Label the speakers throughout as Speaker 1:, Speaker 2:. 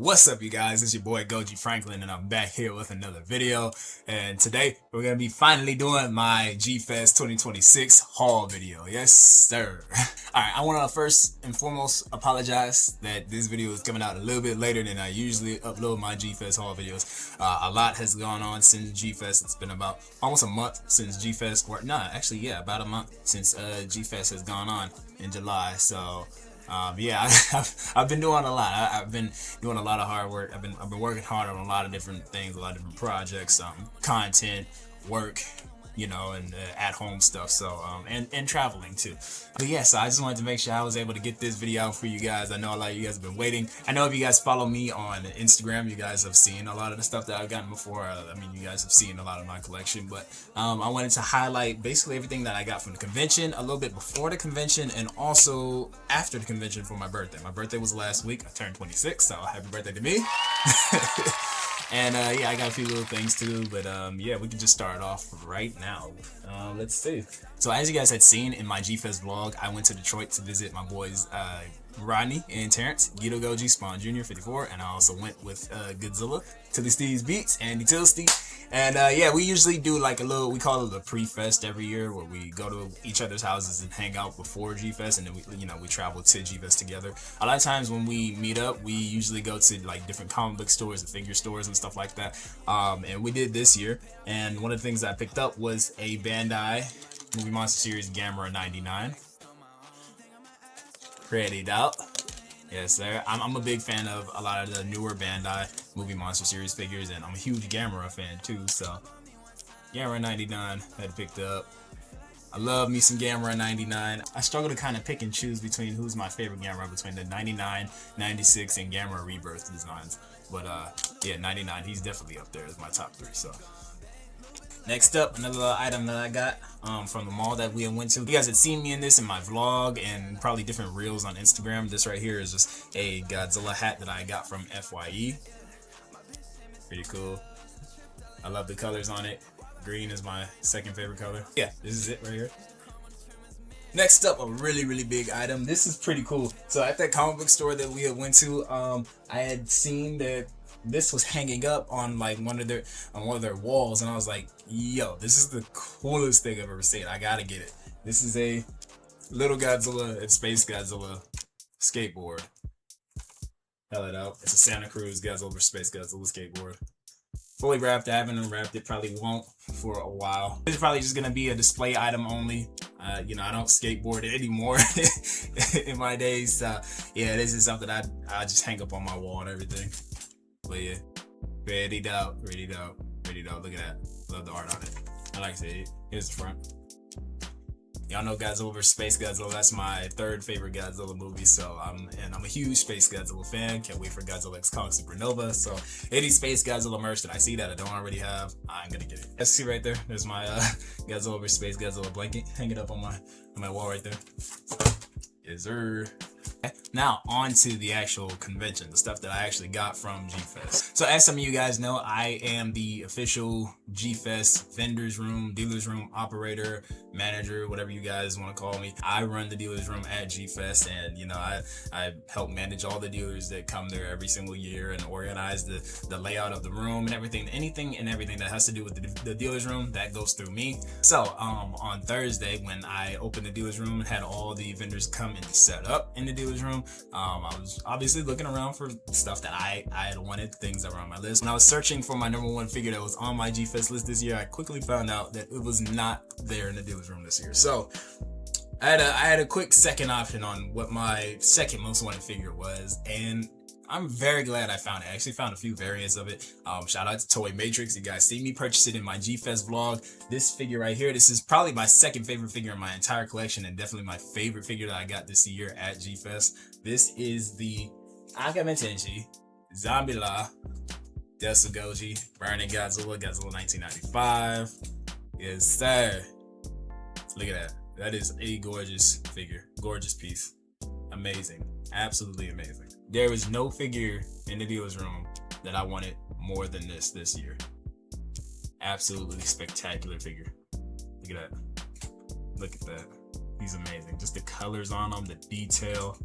Speaker 1: What's up, you guys? It's your boy Goji Franklin, and I'm back here with another video. And today we're gonna be finally doing my G-Fest 2026 haul video. Yes, sir. All right, I want to first and foremost apologize that this video is coming out a little bit later than I usually upload my G-Fest haul videos. A lot has gone on since G-Fest. It's been about almost a month since G-Fest, or nah, actually, yeah, about a month since G-Fest has gone on in July. So. Yeah, I've been doing a lot. I've been doing a lot of hard work. I've been working hard on a lot of different things, a lot of different projects, content, work, you know, and at-home stuff. So and traveling too. But yeah, so I just wanted to make sure I was able to get this video out for you guys. I know a lot of you guys have been waiting. I know if you guys follow me on Instagram, you guys have seen a lot of the stuff that I've gotten before. I mean, you guys have seen a lot of my collection, but I wanted to highlight basically everything that I got from the convention, a little bit before the convention, and also after the convention for my birthday. My birthday was last week. I turned 26, so happy birthday to me. And yeah, I got a few little things too, but yeah, we can just start off right now. Let's see. So as you guys had seen in my G-Fest vlog, I went to Detroit to visit my boys Rodney and Terrence, Guido Goji, Spawn Jr. 54, and I also went with Godzilla, Tilly Steve's Beats, Andy Tilsty. And yeah, we usually do like a little, we call it a pre-fest every year, where we go to each other's houses and hang out before G-Fest, and then we travel to G-Fest together. A lot of times when we meet up, we usually go to like different comic book stores and figure stores and stuff like that. And we did this year, and one of the things I picked up was a Bandai Movie Monster Series Gamera 99. Pretty out. Yes, sir. I'm a big fan of a lot of the newer Bandai Movie Monster Series figures, and I'm a huge Gamera fan too, so Gamera 99 had picked up. I love me some Gamera 99. I struggle to kind of pick and choose between who's my favorite Gamera between the 99, 96, and Gamera Rebirth designs. But yeah, 99, he's definitely up there as my top 3, so. Next up, another item that I got from the mall that we went to. You guys had seen me in this in my vlog and probably different reels on Instagram. This right here is just a Godzilla hat that I got from FYE. Pretty cool. I love the colors on it. Green is my second favorite color. Yeah, this is it right here. Next up, a really big item. This is pretty cool. So at that comic book store that we had went to, I had seen that this was hanging up on like one of their walls, and I was like, yo, this is the coolest thing I've ever seen. I gotta get it. This is a little Godzilla and Space Godzilla skateboard. Hell it out. It's a Santa Cruz Godzilla Space Godzilla skateboard. Fully wrapped. I haven't unwrapped it. Probably won't for a while. This is probably just gonna be a display item only. You know, I don't skateboard anymore in my days. So yeah, this is something I just hang up on my wall and everything. But yeah, pretty dope. Look at that. Love the art on it. I like to see it. Here's the front. Y'all know Godzilla vs. Space Godzilla. That's my third favorite Godzilla movie. So I'm a huge Space Godzilla fan. Can't wait for Godzilla X Kong Supernova. So any Space Godzilla merch that I see that I don't already have, I'm gonna get it. Let's see right there. There's my Godzilla vs. Space Godzilla blanket. Hang it up on my wall right there. Yes, sir. Now on to the actual convention, the stuff that I actually got from G-Fest. So as some of you guys know, I am the official G-Fest vendors room, dealers room operator, manager, whatever you guys want to call me. I run the dealers room at G-Fest, and you know, I help manage all the dealers that come there every single year and organize the layout of the room and everything. Anything and everything that has to do with the dealers room, that goes through me. So on Thursday, when I opened the dealers room and had all the vendors come and set up in the dealers room, I was obviously looking around for stuff that I had wanted, things that were on my list. When I was searching for my #1 figure that was on my G-Fest list this year, I quickly found out that it was not there in the dealer's room this year. So I had a quick second option on what my second most wanted figure was, and I'm very glad I found it. I actually found a few variants of it. Shout out to Toy Matrix. You guys see me purchase it in my G-Fest vlog. This figure right here, this is probably my second favorite figure in my entire collection, and definitely my favorite figure that I got this year at G-Fest. This is the Akame Tenshi Zombie-La Desugoji Burning Godzilla 1995. Yes, sir. Look at that. That is a gorgeous figure. Gorgeous piece. Amazing. Absolutely amazing. There was no figure in the dealer's room that I wanted more than this year. Absolutely spectacular figure. Look at that. Look at that. He's amazing. Just the colors on him, the detail.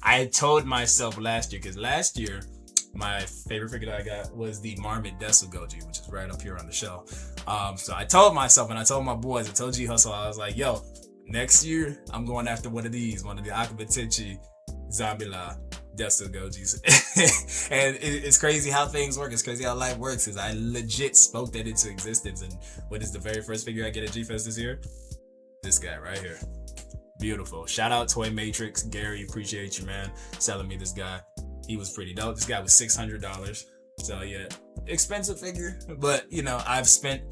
Speaker 1: I told myself last year, because last year my favorite figure that I got was the Marmot Desu Goji, which is right up here on the shelf. So I told myself, and I told my boys, I told G Hustle, I was like, yo, next year I'm going after one of the Akaba Tenchi Zambila Desu Gojis. And it's crazy how things work. It's crazy how life works, because I legit spoke that into existence. And what is the very first figure I get at G-Fest this year? This guy right here. Beautiful. Shout out Toy Matrix. Gary, appreciate you, man, selling me this guy. He was pretty dope. This guy was $600. So yeah, expensive figure, but you know, I've spent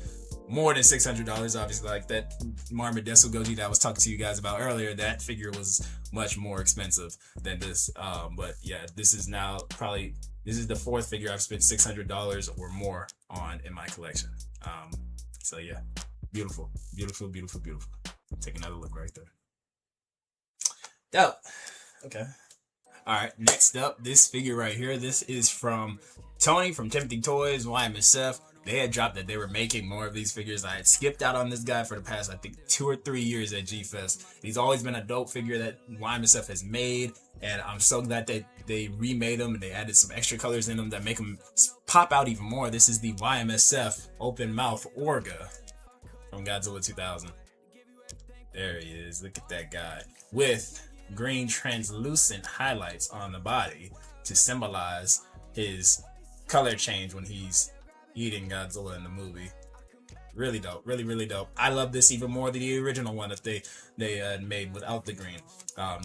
Speaker 1: more than $600, obviously. Like that Marmot Desu Goji that I was talking to you guys about earlier, that figure was much more expensive than this. But yeah, this is the fourth figure I've spent $600 or more on in my collection. So yeah, beautiful, beautiful, beautiful, beautiful. Take another look right there. Dope. Okay. All right, next up, this figure right here. This is from Tony from Tempting Toys, YMSF. They had dropped that they were making more of these figures. I had skipped out on this guy for the past, I think, 2 or 3 years at G-Fest. He's always been a dope figure that YMSF has made, and I'm so glad that they remade him and they added some extra colors in them that make him pop out even more. This is the YMSF Open Mouth Orga from Godzilla 2000. There he is. Look at that guy with green translucent highlights on the body to symbolize his color change when he's eating Godzilla in the movie. Really dope. Really, really dope. I love this even more than the original one that they had made without the green.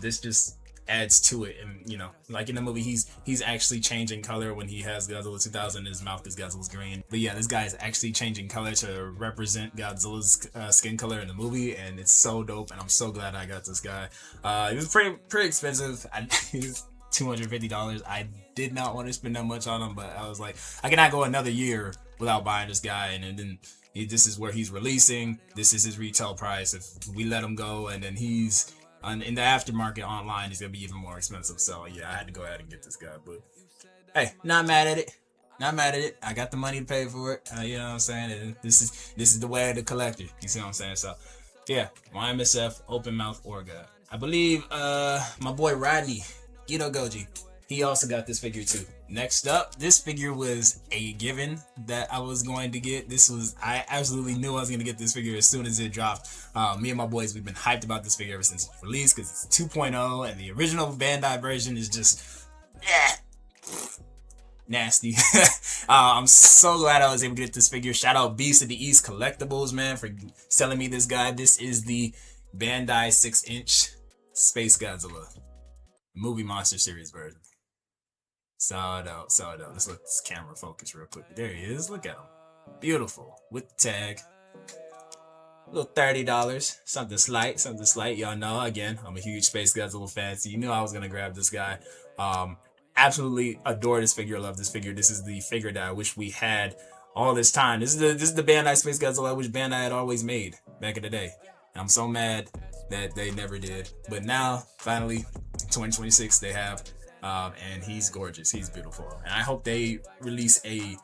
Speaker 1: This just adds to it, and you know, like in the movie, he's actually changing color when he has Godzilla 2000 in his mouth. Is Godzilla's green, but yeah, this guy is actually changing color to represent Godzilla's skin color in the movie, and it's so dope. And I'm so glad I got this guy. It was pretty expensive. He was $250. I did not want to spend that much on him, but I was like, I cannot go another year without buying this guy. And then this is where he's releasing. This is his retail price. If we let him go, and then he's in the aftermarket online, it's gonna be even more expensive. So yeah, I had to go ahead and get this guy. But hey, not mad at it. Not mad at it. I got the money to pay for it. You know what I'm saying? And this is the way of the collector. You see what I'm saying? So yeah, YMSF Open Mouth Orga. I believe my boy Rodney Gito Goji, he also got this figure too. Next up, this figure was a given that I was going to get. I absolutely knew I was going to get this figure as soon as it dropped. Me and my boys, we've been hyped about this figure ever since it's released, because it's 2.0 and the original Bandai version is just nasty. I'm so glad I was able to get this figure. Shout out Beast of the East Collectibles, man, for selling me this guy. This is the Bandai 6-inch Space Godzilla Movie Monster Series version. So dope, so dope. Let's let this camera focus real quick. There he is. Look at him. Beautiful. With the tag. A little $30. Something slight. Y'all know, again, I'm a huge Space Godzilla fan, so you knew I was going to grab this guy. Absolutely adore this figure. Love this figure. This is the figure that I wish we had all this time. This is the Bandai Space Godzilla I wish Bandai had always made back in the day. And I'm so mad that they never did. But now, finally, 2026, they have. And he's gorgeous. He's beautiful. And I hope they release a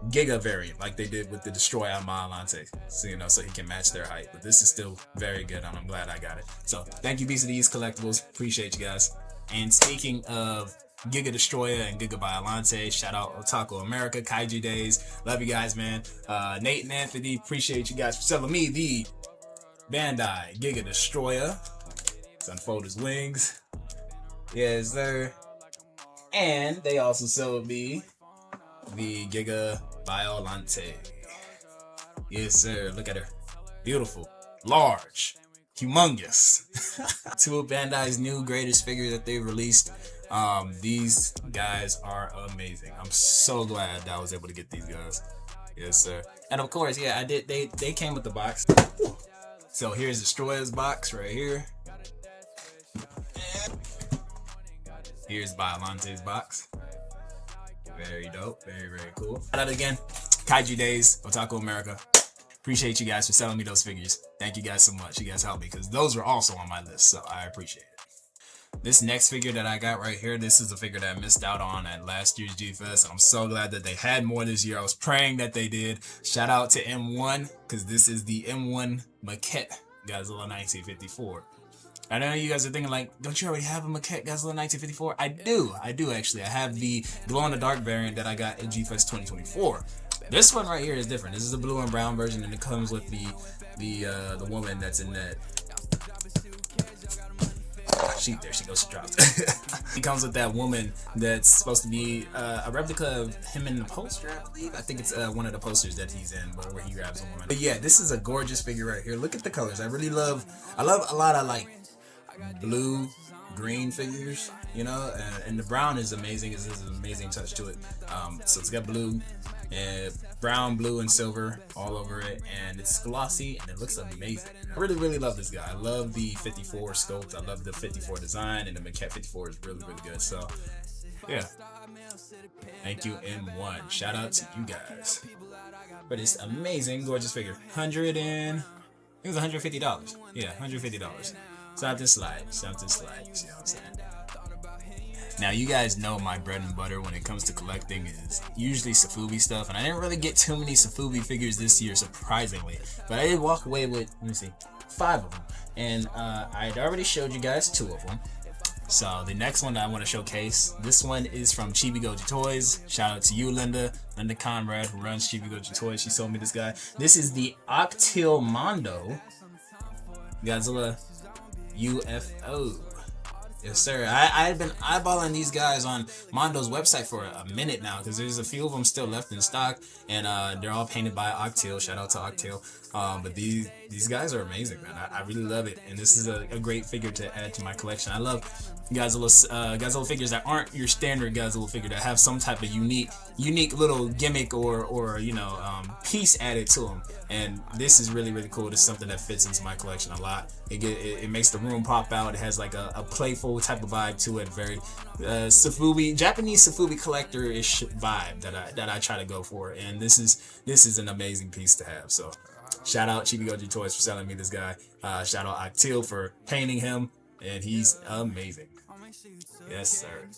Speaker 1: Giga variant like they did with the Destroy on Alante, so so he can match their height. But this is still very good, and I'm glad I got it. So thank you, Beast of the East Collectibles. Appreciate you guys. And speaking of Giga Destroyer and Giga Biolante, shout out Otaku America, Kaiju Days. Love you guys, man. Nate and Anthony, appreciate you guys for selling me the Bandai Giga Destroyer. Let's unfold his wings. Yes, sir. And they also sold me the Giga Biolante. Yes, sir. Look at her. Beautiful. Large. Humongous. Two of Bandai's new greatest figures that they've released. These guys are amazing. I'm so glad that I was able to get these guys. Yes, sir. And of course, yeah, I did. They came with the box. So here's Destroyer's box right here. Here's Biolante's box. Very dope. Very, very cool. Shout out again, Kaiju Days, Otaku America. Appreciate you guys for selling me those figures. Thank you guys so much. You guys helped me, because those were also on my list, so I appreciate it. This next figure that I got right here, this is a figure that I missed out on at last year's G-Fest, and I'm so glad that they had more this year. I was praying that they did. Shout out to M1, because this is the M1 maquette Godzilla 1954. I know you guys are thinking like, don't you already have a maquette Godzilla 1954? I do actually. I have the glow-in-the-dark variant that I got at G-Fest 2024. This one right here is different. This is the blue and brown version, and it comes with the woman that's in that. There she goes, she dropped. He comes with that woman that's supposed to be a replica of him in the poster, I believe. I think it's one of the posters that he's in, but where he grabs a woman. But yeah, this is a gorgeous figure right here. Look at the colors. I love a lot of like blue, green figures, you know, and the brown is amazing. It's an amazing touch to it. So it's got blue and brown, blue, and silver all over it, and it's glossy and it looks amazing. I really love this guy. I love the 54 sculpt. I love the 54 design, and the maquette 54 is really good. So yeah, thank you M1. Shout out to you guys for this amazing, gorgeous figure. It was $150. Yeah, $150. Something slide. You see what I'm saying? Now, you guys know my bread and butter when it comes to collecting is usually Sofubi stuff, and I didn't really get too many Sofubi figures this year, surprisingly. But I did walk away with, 5 of them. And I had already showed you guys 2 of them. So the next one that I want to showcase, this one is from Chibi Goji Toys. Shout out to you, Linda Conrad, who runs Chibi Goji Toys. She sold me this guy. This is the Octil Mondo Godzilla UFO. Yes, sir. I've been eyeballing these guys on Mondo's website for a minute now, because there's a few of them still left in stock, and they're all painted by Octil. Shout out to Octil. But these guys are amazing, man. I really love it, and this is a great figure to add to my collection. I love Godzilla figures that aren't your standard Godzilla figure, that have some type of unique little gimmick or piece added to them. And this is really cool. This is something that fits into my collection a lot. It makes the room pop out. It has like a playful type of vibe to it. Very Japanese Sofubi collector-ish vibe that I try to go for. And this is an amazing piece to have. So shout out Chibi Goji Toys for selling me this guy. Shout out Octil for painting him, and he's amazing. Yes, sir.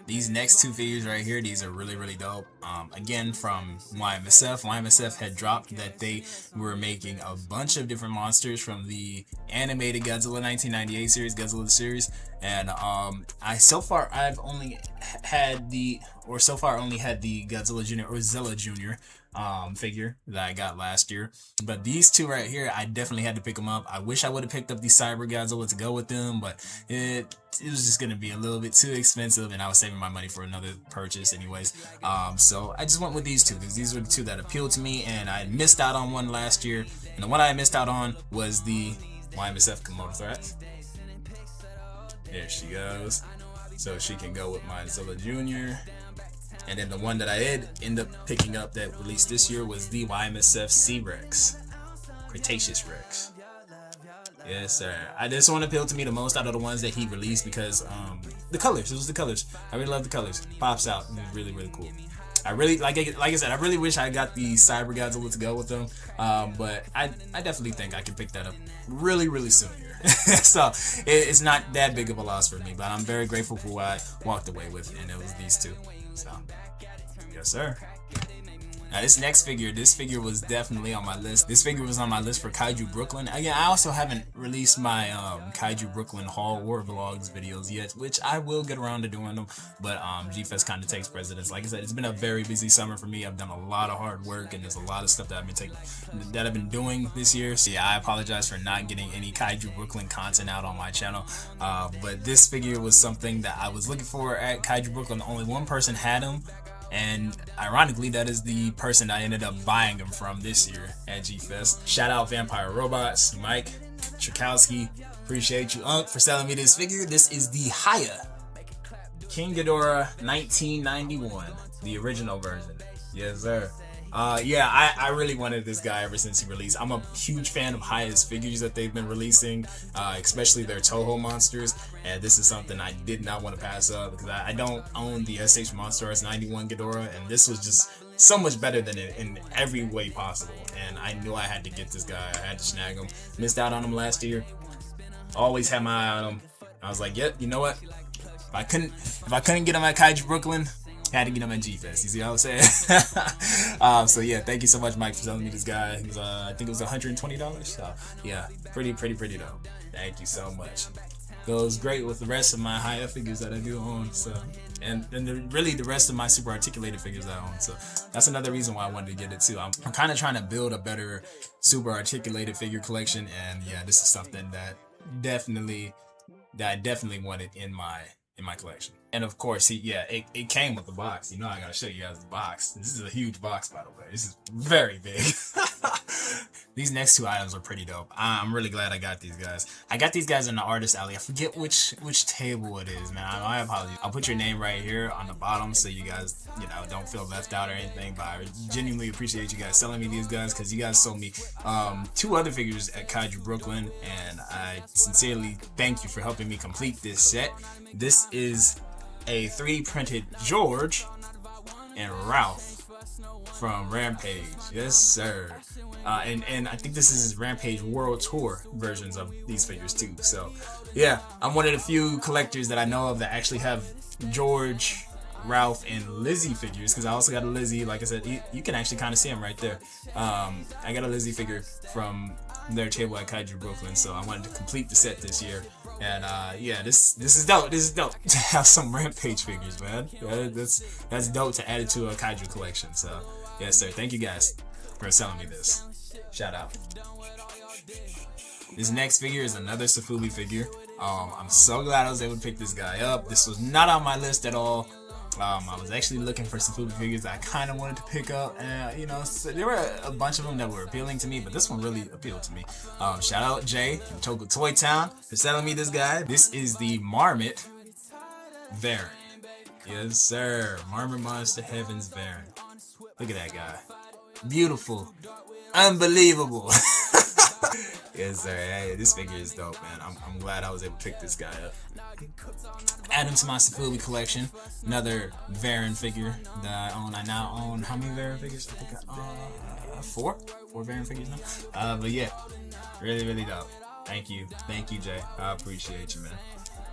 Speaker 1: These next 2 figures right here, these are really dope. Again, from YMSF. YMSF had dropped that they were making a bunch of different monsters from the animated Godzilla 1998 series, Godzilla the series, and I've only had the Godzilla Jr. or Zilla Jr. Figure that I got last year. But these 2 right here, I definitely had to pick them up. I wish I would have picked up the Cyber Godzilla to go with them, but it was just gonna be a little bit too expensive, and I was saving my money for another purchase anyways. So I just went with these 2 because these were the 2 that appealed to me, and I missed out on one last year, and the one I missed out on was the YMSF Komodo Threats. There she goes. So she can go with my Zilla Jr. And then the one that I did end up picking up that released this year was the YMSF C-Rex. Cretaceous Rex. Yes, sir. This one appealed to me the most out of the ones that he released because the colors. It was the colors. I really love the colors. Pops out. It was really cool. I really, like I said, I really wish I got the Cyber Godzilla to go with them. But I definitely think I can pick that up really soon here. So it's not that big of a loss for me, but I'm very grateful for what I walked away with, and it was these 2. So, yes, sir. Now this next figure, was definitely on my list. This figure was on my list for Kaiju Brooklyn. Again, I also haven't released my Kaiju Brooklyn haul or vlogs videos yet, which I will get around to doing them. But G-Fest kind of takes precedence. Like I said, it's been a very busy summer for me. I've done a lot of hard work, and there's a lot of stuff that I've been doing this year. So yeah, I apologize for not getting any Kaiju Brooklyn content out on my channel. But this figure was something that I was looking for at Kaiju Brooklyn. Only one person had him. And ironically, that is the person I ended up buying them from this year at G-Fest. Shout out Vampire Robots, Mike Tchaikovsky. Appreciate you, Unc, for selling me this figure. This is the Haya King Ghidorah 1991, the original version. Yes, sir. Yeah, I really wanted this guy ever since he released. I'm a huge fan of Haya's figures that they've been releasing, especially their Toho monsters, and this is something I did not want to pass up because I don't own the SH Monster Arts 91 Ghidorah, and this was just so much better than it in every way possible, and I knew I had to get this guy. I had to snag him. Missed out on him last year. Always had my eye on him. I was like, yep, you know what? If I couldn't get him at Kaiju Brooklyn, Had to get him at G-Fest. You see what I'm saying? So yeah, thank you so much, Mike, for selling me this guy. It was, I think it was $120. So yeah, pretty dope. Thank you so much. Goes great with the rest of my high-up figures that I do own. So and really the rest of my super articulated figures I own. So that's another reason why I wanted to get it too. I'm kind of trying to build a better super articulated figure collection, and yeah, this is something that I definitely wanted in my collection. And of course, it came with the box. You know, I gotta show you guys the box. This is a huge box, by the way. This is very big. These next two items are pretty dope. I'm really glad I got these guys. I got these guys in the artist alley. I forget which table it is, man. I apologize. I'll put your name right here on the bottom so you guys, you know, don't feel left out or anything. But I genuinely appreciate you guys selling me these guys, because you guys sold me 2 other figures at Kaiju Brooklyn, and I sincerely thank you for helping me complete this set. This is a 3D printed George and Ralph from Rampage. Yes, sir. And I think this is Rampage World Tour versions of these figures too. So yeah, I'm one of the few collectors that I know of that actually have George, Ralph, and Lizzie figures, because I also got a Lizzie. Like I said, you can actually kind of see them right there. I got a Lizzie figure from their table at Kaiju Brooklyn, so I wanted to complete the set this year. And yeah, this is dope. This is dope to have some Rampage figures, man. That's dope to add it to a Kaiju collection. So yes, sir. Thank you guys for selling me this. Shout out. This next figure is another Sofubi figure. I'm so glad I was able to pick this guy up. This was not on my list at all. I was actually looking for Sofubi figures that I kind of wanted to pick up, and you know, so there were a bunch of them that were appealing to me, but this one really appealed to me. Shout out Jay from TOHO Toy Town for selling me this guy. This is the Marmot Varan. Yes, sir. Marmot Monster Heavens Varan. Look at that guy. Beautiful. Unbelievable. Yes, sir. Hey, this figure is dope, man. I'm glad I was able to pick this guy up. Add him to my Sofubi collection. Another Varan figure that I own. I now own how many Varan figures? I think four Varan figures now. But yeah, really dope. Thank you, Jay. I appreciate you, man.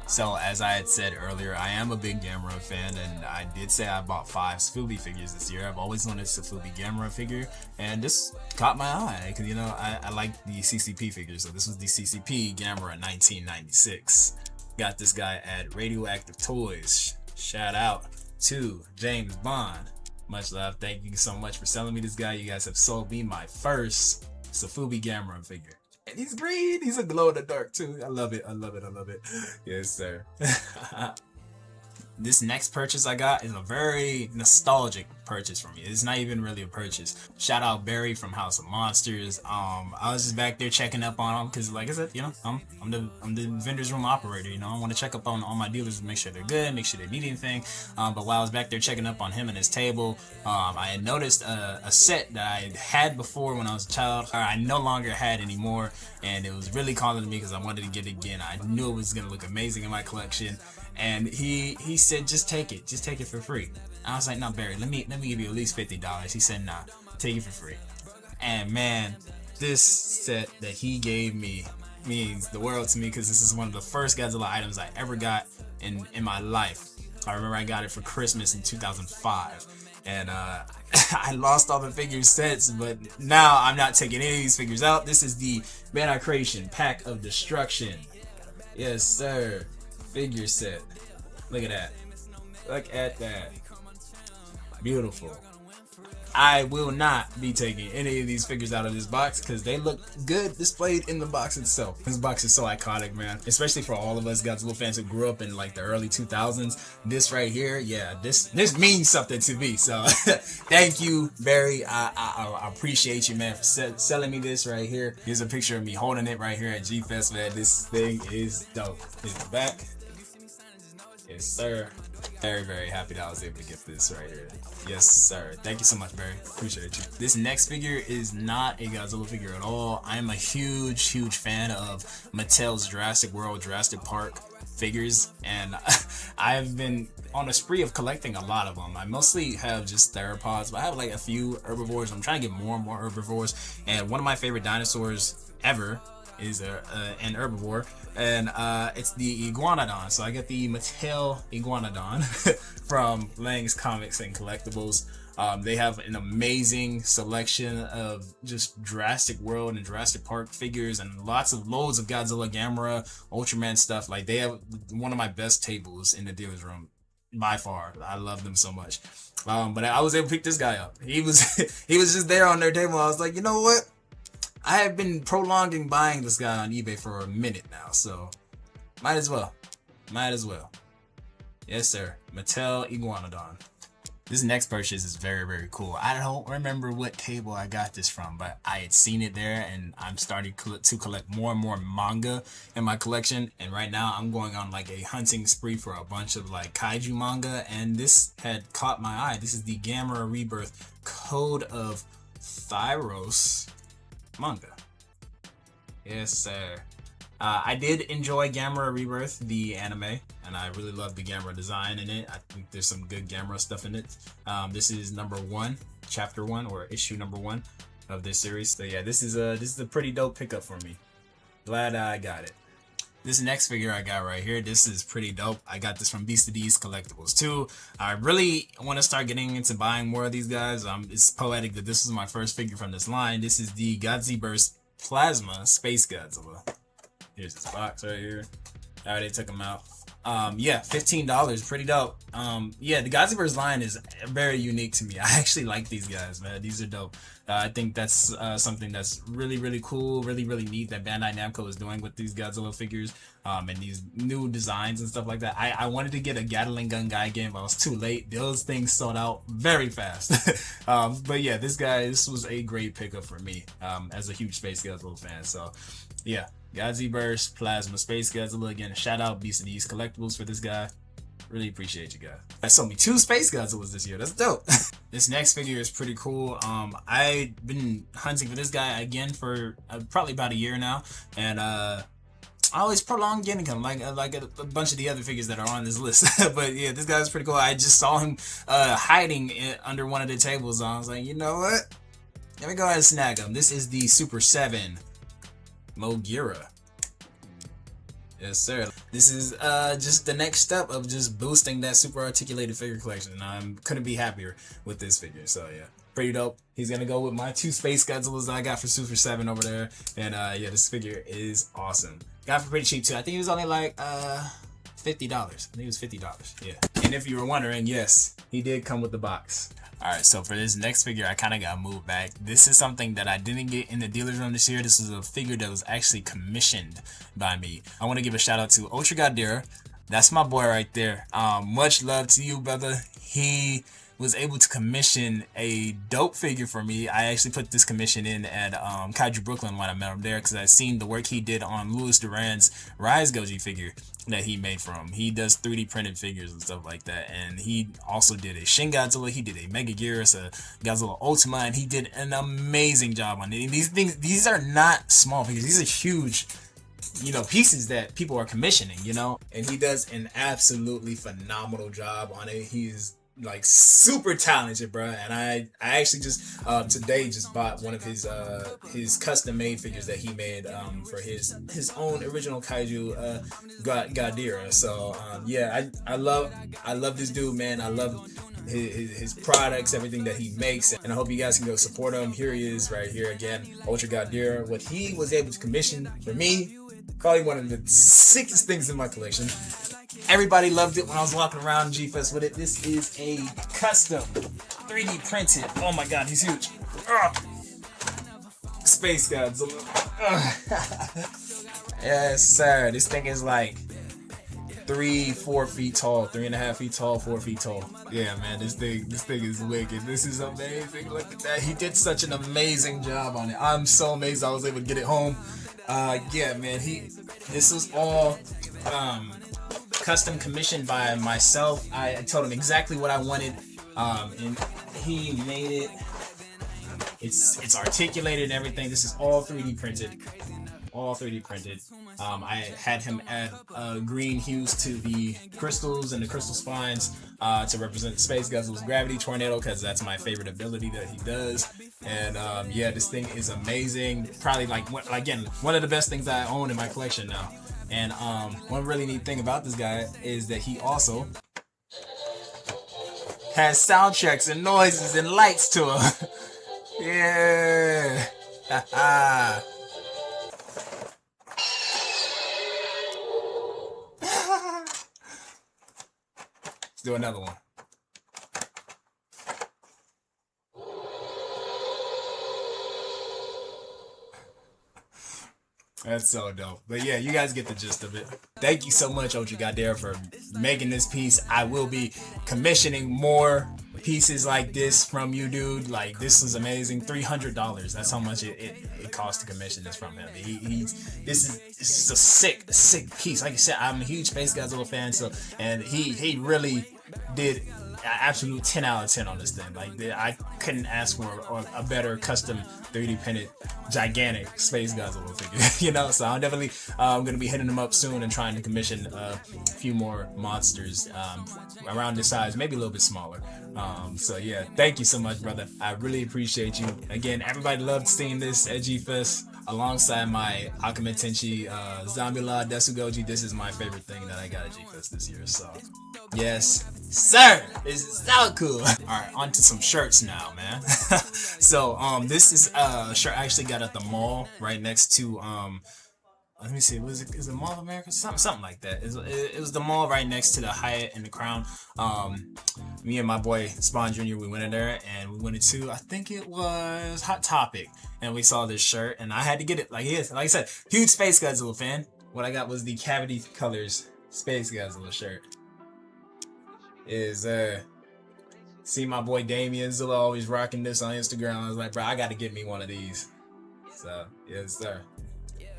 Speaker 1: So as I had said earlier, I am a big Gamera fan, and I did say I bought 5 Sofubi figures this year. I've always wanted a Sofubi Gamera figure, and this caught my eye because, you know, I like the CCP figures. So this was the CCP Gamera 1996. Got this guy at Radioactive Toys. Shout out to James Bond. Much love. Thank you so much for selling me this guy. You guys have sold me my first Sofubi Gamera figure. And he's green. He's a glow in the dark too. I love it. Yes, sir. This next purchase I got is a very nostalgic purchase for me. It's not even really a purchase. Shout out Barry from House of Monsters. I was just back there checking up on him because, like I said, you know, I'm the vendor's room operator. You know, I want to check up on all my dealers to make sure they're good, make sure they need anything. But while I was back there checking up on him and his table, I had noticed a set that I had before when I was a child. I no longer had anymore, and it was really calling to me because I wanted to get it again. I knew it was gonna look amazing in my collection. And he said, just take it for free. I was like, no, Barry, let me give you at least $50. He said, nah, take it for free. And man, this set that he gave me means the world to me, because this is one of the first Godzilla items I ever got in my life. I remember I got it for Christmas in 2005. And I lost all the figure sets, but now I'm not taking any of these figures out. This is the Bandai Creation Pack of Destruction. Yes, sir. Figure set. Look at that. Look at that. Beautiful. I will not be taking any of these figures out of this box because they look good displayed in the box itself. This box is so iconic, man. Especially for all of us Godzilla fans who grew up in like the early 2000s. This right here, yeah, this means something to me. So thank you, Barry. I appreciate you, man, for selling me this right here. Here's a picture of me holding it right here at G-Fest, man. This thing is dope. Here's the back. Yes, sir. Very happy that I was able to get this right here. Yes, sir. Thank you so much, Barry. Appreciate you. This next figure is not a Godzilla figure at all. I'm a huge fan of Mattel's Jurassic World, Jurassic Park figures, and I've been on a spree of collecting a lot of them. I mostly have just theropods, but I have like a few herbivores. I'm trying to get more and more herbivores, and one of my favorite dinosaurs ever is an herbivore, and it's the Iguanodon. So I get the Mattel Iguanodon from Lang's Comics and Collectibles. They have an amazing selection of just Jurassic World and Jurassic Park figures, and loads of Godzilla, Gamera, Ultraman stuff. Like, they have one of my best tables in the dealer's room by far. I love them so much. But I was able to pick this guy up. He was just there on their table. I was like, you know what? I have been prolonging buying this guy on eBay for a minute now, so might as well. Yes, sir. Mattel Iguanodon. This next purchase is very, very cool. I don't remember what table I got this from, but I had seen it there, and I'm starting to collect more and more manga in my collection. And right now, I'm going on like a hunting spree for a bunch of like kaiju manga, and this had caught my eye. This is the Gamera Rebirth Code of Thyros manga. Yes, sir. I did enjoy Gamera Rebirth, the anime, and I really love the Gamera design in it. I think there's some good Gamera stuff in it. This is number 1, chapter 1, or issue number 1 of this series. So yeah, this is a pretty dope pickup for me. Glad I got it. This next figure I got right here, this is pretty dope. I got this from Beast of D's Collectibles too. I really want to start getting into buying more of these guys. It's poetic that this is my first figure from this line. This is the Godzilla Plasma Space Godzilla. Here's this box right here. I already took them out. Yeah, $15, pretty dope. Yeah, the Godzilla line is very unique to me. I actually like these guys, man. These are dope. I think that's something that's really, really cool, really, really neat that Bandai Namco is doing with these Godzilla figures, and these new designs and stuff like that. I wanted to get a Gatling gun guy game, but I was too late. Those things sold out very fast. But yeah, this was a great pickup for me, as a huge Space Godzilla fan. So yeah. Godzilla Plasma Space Godzilla. Again, shout out Beast of D's Collectibles for this guy. Really appreciate you guys. I sold me 2 Space Godzillas this year. That's dope. This next figure is pretty cool. I've been hunting for this guy again for probably about a year now, and I always prolong getting him, like a bunch of the other figures that are on this list. But yeah, this guy's pretty cool. I just saw him hiding under one of the tables. I was like, you know what? Let me go ahead and snag him. This is the Super 7 Mogira. Yes, sir. This is just the next step of just boosting that super articulated figure collection, and I couldn't be happier with this figure. So yeah, pretty dope. He's gonna go with my 2 Space Godzillas that I got for Super 7 over there, and yeah, this figure is awesome. Got it for pretty cheap too. I think it was only like $50. I think it was $50. Yeah. And if you were wondering, yes, he did come with the box. Alright, so for this next figure, I kind of got moved back. This is something that I didn't get in the dealer's room this year. This is a figure that was actually commissioned by me. I want to give a shout out to Ultraman. That's my boy right there. Much love to you, brother. He was able to commission a dope figure for me. I actually put this commission in at Kaiju Brooklyn when I met him there, because I seen the work he did on Louis Duran's Rise Goji figure that he made for him. He does 3D printed figures and stuff like that, and he also did a Shin Godzilla, he did a Mega Gearus, a Godzilla Ultima, and he did an amazing job on it. And these are not small figures, these are huge, you know, pieces that people are commissioning, you know, and he does an absolutely phenomenal job on it. He's like super talented, bro. And I actually just today just bought one of his custom made figures that he made for his own original kaiju Godzilla. So yeah, I love this dude, man. I love his products, everything that he makes, and I hope you guys can go support him. Here he is right here again, Ultra Godzilla. What he was able to commission for me, probably one of the sickest things in my collection. Everybody loved it when I was walking around G-Fest with it. This is a custom 3D printed. Oh my god, he's huge. Space Godzilla. Yes, sir. This thing is like 3-4 feet tall, 3.5 feet tall, 4 feet tall. Yeah, man, this thing is wicked. This is amazing. Look at that. He did such an amazing job on it. I'm so amazed I was able to get it home. Yeah, man, this was all custom commissioned by myself. I told him exactly what I wanted, and he made it. It's articulated and everything. This is all 3D printed. all 3D printed. I had him add green hues to the crystals and the crystal spines to represent Space Guzzle's Gravity Tornado, because that's my favorite ability that he does. And yeah, this thing is amazing. Probably again, one of the best things I own in my collection now. And one really neat thing about this guy is that he also has soundtracks and noises and lights to him. Yeah. Let's do another one. That's so dope. But yeah, you guys get the gist of it. Thank you so much, Ultra Gamera, for making this piece. I will be commissioning more pieces like this from you, dude. Like, this is amazing. $300. That's how much it costs to commission this from him. This is a sick piece. Like I said, I'm a huge Space Godzilla fan, so, and he really did an absolute 10 out of 10 on this thing. Like, I couldn't ask for a better custom 3D printed gigantic Space Godzilla figure, you know. So I'm definitely gonna be hitting them up soon and trying to commission a few more monsters around this size, maybe a little bit smaller. So yeah, thank you so much, brother. I really appreciate you. Again, everybody loved seeing this at G-Fest alongside my Akame Tenchi Zombie Law Desugoji. This is my favorite thing that I got at G-Fest this year. So yes, sir, this is so cool. All right, on to some shirts now, man. So this is a shirt I actually got at the mall right next to let me see, is it Mall of America? Something like that. It was the mall right next to the Hyatt and the Crown. Me and my boy Spawn Jr., we went in there, and we went into, I think it was Hot Topic, and we saw this shirt, and I had to get it. Like I said, huge Space Godzilla fan. What I got was the Cavity Colors Space Godzilla shirt. See my boy Damien Zilla always rocking this on Instagram. I was like, bro, I got to get me one of these. So yes, sir.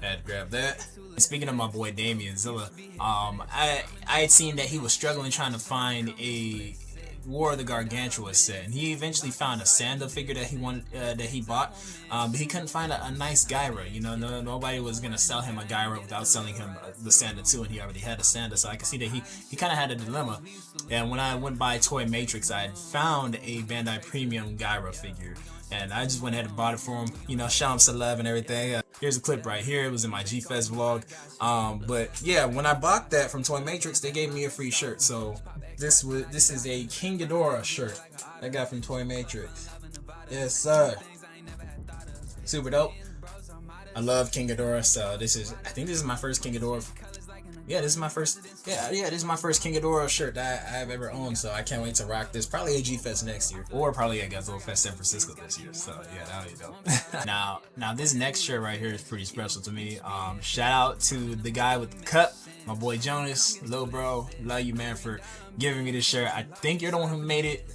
Speaker 1: Had to grab that. And speaking of my boy Damien Zilla, I had seen that he was struggling trying to find a War of the Gargantua set, and he eventually found a Sanda figure that he wanted, that he bought, but he couldn't find a nice Gyra. You know, nobody was gonna sell him a Gyra without selling him the Sanda too, and he already had a Sanda, so I could see that he kind of had a dilemma. And when I went by Toy Matrix, I had found a Bandai Premium Gyra figure, and I just went ahead and bought it for him. You know, show him some love and everything. Here's a clip right here. It was in my G-Fest vlog. But yeah, when I bought that from Toy Matrix, they gave me a free shirt. So this is a King Ghidorah shirt I got from Toy Matrix. Yes, sir. Super dope. I love King Ghidorah. So I think this is my first King Ghidorah. Yeah, this is my first. This is my first King Ghidorah shirt that I've ever owned. So I can't wait to rock this. Probably at G-Fest next year, or probably at Godzilla Fest San Francisco this year. So yeah, that'll be dope. now this next shirt right here is pretty special to me. Shout out to the guy with the cup, my boy Jonas, little bro. Love you, man, for giving me this shirt. I think you're the one who made it.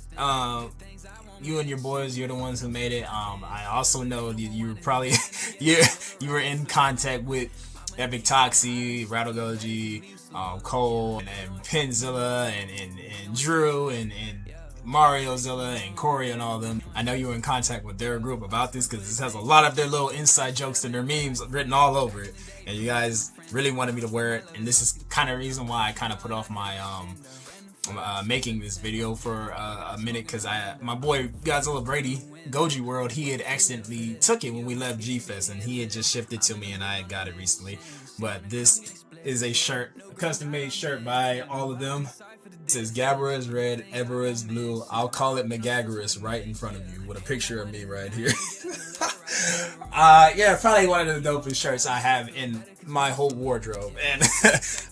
Speaker 1: You and your boys, you're the ones who made it. I also know that you were probably you were in contact with Epic Toxie, Rattle Goji, Cole, and Penzilla, and Drew, and Mario Zilla, and Corey, and all of them. I know you were in contact with their group about this, because this has a lot of their little inside jokes and their memes written all over it. And you guys really wanted me to wear it, and this is kind of the reason why I kind of put off my making this video for a minute, because my boy Godzilla Brady, Goji World, he had accidentally took it when we left G-Fest, and he had just shipped it to me, and I had got it recently. But this is a shirt, a custom made shirt by all of them. It says Gabara is red, Ebera is blue, I'll call it Megagarus right in front of you, with a picture of me right here. Yeah, probably one of the dopest shirts I have in my whole wardrobe, and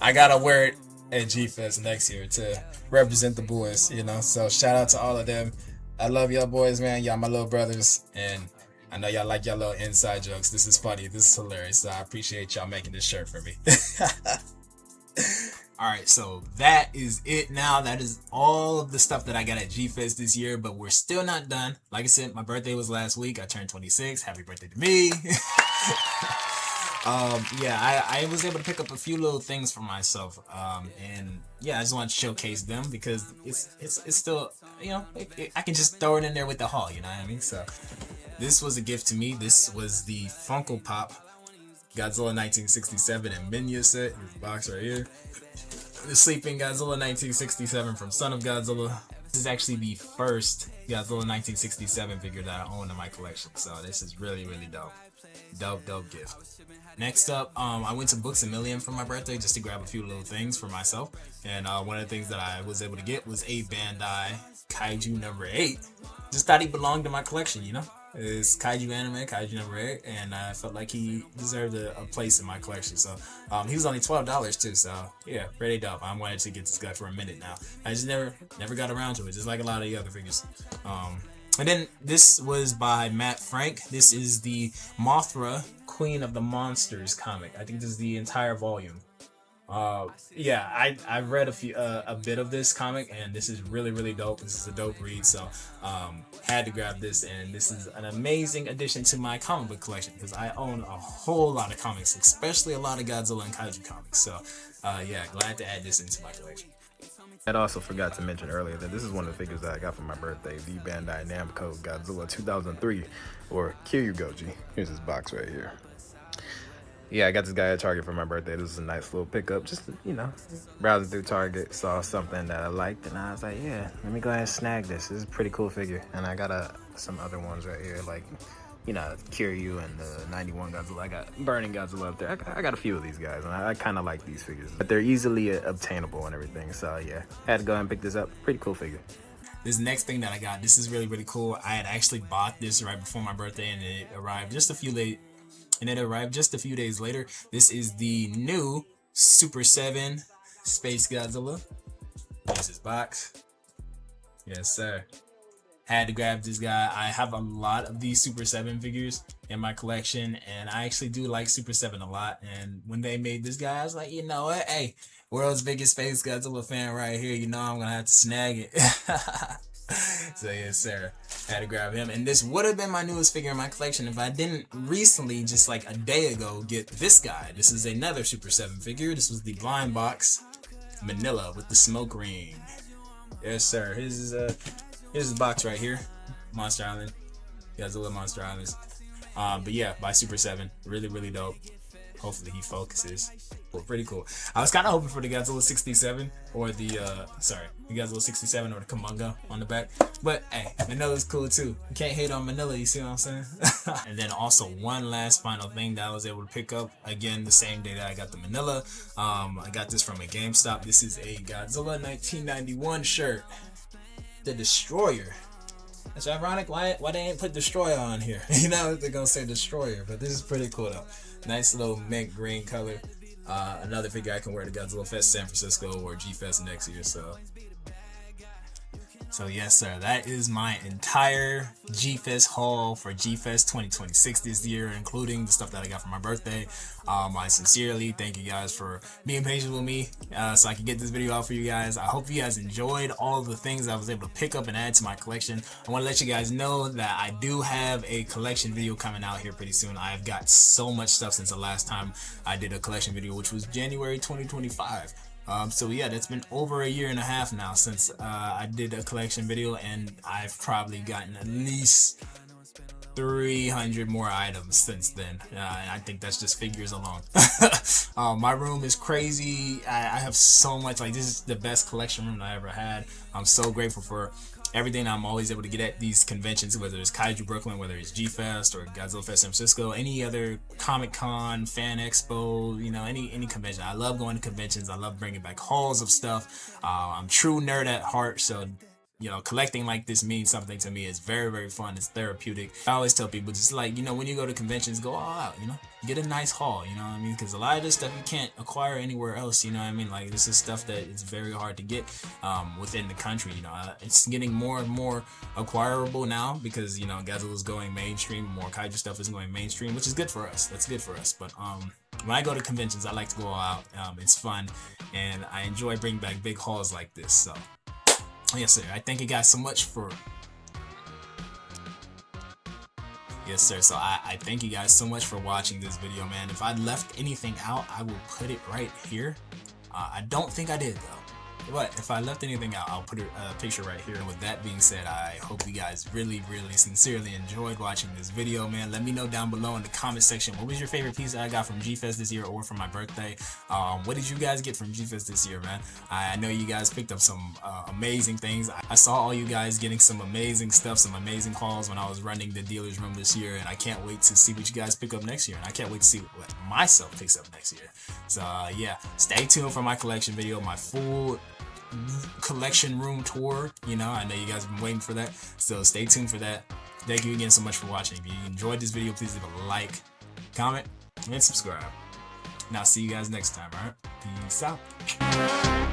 Speaker 1: I gotta wear it at G-Fest next year to represent the boys, you know. So shout out to all of them. I love y'all boys, man. Y'all my little brothers, and I know y'all like y'all little inside jokes. This is funny. This is hilarious. So I appreciate y'all making this shirt for me. Alright, so that is it now. That is all of the stuff that I got at G-Fest this year, but we're still not done. Like I said, my birthday was last week. I turned 26. Happy birthday to me. Yeah, I was able to pick up a few little things for myself, and yeah, I just want to showcase them, because it's still, you know, I can just throw it in there with the haul, you know what I mean? So this was a gift to me. This was the Funko Pop Godzilla 1967 and Minya set. Here's the box right here. The Sleeping Godzilla 1967 from Son of Godzilla. This is actually the first Godzilla 1967 figure that I own in my collection, so this is really, really dope. Dope gift. Next up, I went to Books A Million for my birthday just to grab a few little things for myself, and one of the things that I was able to get was a Bandai Kaiju number 8. Just thought he belonged to my collection, you know? It's Kaiju anime, Kaiju number 8, and I felt like he deserved a place in my collection. So he was only $12 too, so yeah, pretty dope. I wanted to get this guy for a minute now. I just never got around to it, just like a lot of the other figures. And then this was by Matt Frank. This is the Mothra, Queen of the Monsters comic. I think this is the entire volume. Yeah, I've read a bit of this comic, and this is really dope. This is a dope read, so had to grab this, and this is an amazing addition to my comic book collection because I own a whole lot of comics, especially a lot of Godzilla and Kaiju comics. So yeah, glad to add this into my collection.
Speaker 2: I also forgot to mention earlier that this is one of the figures that I got for my birthday, the Bandai Namco Godzilla 2003, or Kiryu Goji. Here's his box right here. Yeah, I got this guy at Target for my birthday. This is a nice little pickup. Just, you know, browsing through Target, saw something that I liked, and I was like, yeah, let me go ahead and snag this. This is a pretty cool figure. And I got some other ones right here, like, you know, Kiryu and the 91 Godzilla. I got Burning Godzilla up there. I got a few of these guys, and I kind of like these figures. But they're easily obtainable and everything, so yeah. Had to go ahead and pick this up. Pretty cool figure.
Speaker 1: This next thing that I got, this is really cool. I had actually bought this right before my birthday, and it arrived just a few days later. This is the new Super 7 Space Godzilla. Here's his box. Yes, sir. Had to grab this guy. I have a lot of these Super 7 figures in my collection, and I actually do like Super 7 a lot. And when they made this guy, I was like, you know what? Hey, world's biggest Space Godzilla fan right here. You know I'm gonna have to snag it. So yes, sir. Had to grab him. And this would have been my newest figure in my collection if I didn't recently, just like a day ago, get this guy. This is another Super 7 figure. This was the blind box Manila with the smoke ring. Yes, sir. Here's his box right here. Monster Island. Godzilla Monster Islands. But yeah, by Super 7. Really dope. Hopefully he focuses. Well, pretty cool. I was kind of hoping for the Godzilla 67 or the Godzilla 67 or the Kamanga on the back. But hey, Manila's cool too. You can't hate on Manila, you see what I'm saying? And then also one last final thing that I was able to pick up, again, the same day that I got the Manila. I got this from a GameStop. This is a Godzilla 1991 shirt. The Destroyer. It's ironic why they ain't put Destroyer on here. You know, they're gonna say Destroyer, but this is pretty cool though. Nice little mint green color. Another figure I can wear to Godzilla Fest San Francisco or G Fest next year. So yes, sir, that is my entire G-Fest haul for G-Fest 2026 this year, including the stuff that I got for my birthday. I sincerely thank you guys for being patient with me so I can get this video out for you guys. I hope you guys enjoyed all of the things I was able to pick up and add to my collection. I want to let you guys know that I do have a collection video coming out here pretty soon. I've got so much stuff since the last time I did a collection video, which was January 2025. So yeah, that's been over a year and a half now since I did a collection video, and I've probably gotten at least 300 more items since then, and I think that's just figures alone. My room is crazy. I have so much. Like, this is the best collection room I ever had. I'm so grateful for everything I'm always able to get at these conventions, whether it's Kaiju Brooklyn, whether it's G-Fest or Godzilla Fest San Francisco, any other Comic-Con, Fan Expo, you know, any convention. I love going to conventions. I love bringing back hauls of stuff. I'm true nerd at heart, so you know, collecting like this means something to me. It's very fun. It's therapeutic. I always tell people, just like, you know, when you go to conventions, go all out, you know, get a nice haul, you know what I mean? Because a lot of this stuff you can't acquire anywhere else, you know what I mean? Like, this is stuff that it's very hard to get within the country, you know. It's getting more and more acquirable now because, you know, Godzilla's going mainstream, more Kaiju stuff is going mainstream, which is good for us. That's good for us. But when I go to conventions, I like to go all out. It's fun, and I enjoy bringing back big hauls like this, so. Yes, sir. I thank you guys so much for... Yes, sir. So I thank you guys so much for watching this video, man. If I left anything out, I will put it right here. I don't think I did, though. But if I left anything out, I'll put a picture right here. And with that being said, I hope you guys really sincerely enjoyed watching this video, man. Let me know down below in the comment section, what was your favorite piece that I got from G-Fest this year or from my birthday? What did you guys get from G-Fest this year, man? I know you guys picked up some amazing things. I saw all you guys getting some amazing stuff, some amazing hauls when I was running the dealer's room this year, and I can't wait to see what you guys pick up next year, and I can't wait to see what myself picks up next year. So yeah, stay tuned for my collection video, my full collection room tour. You know, I know you guys have been waiting for that, so stay tuned for that. Thank you again so much for watching. If you enjoyed this video, please leave a like, comment, and subscribe. And I'll see you guys next time. All right, peace out.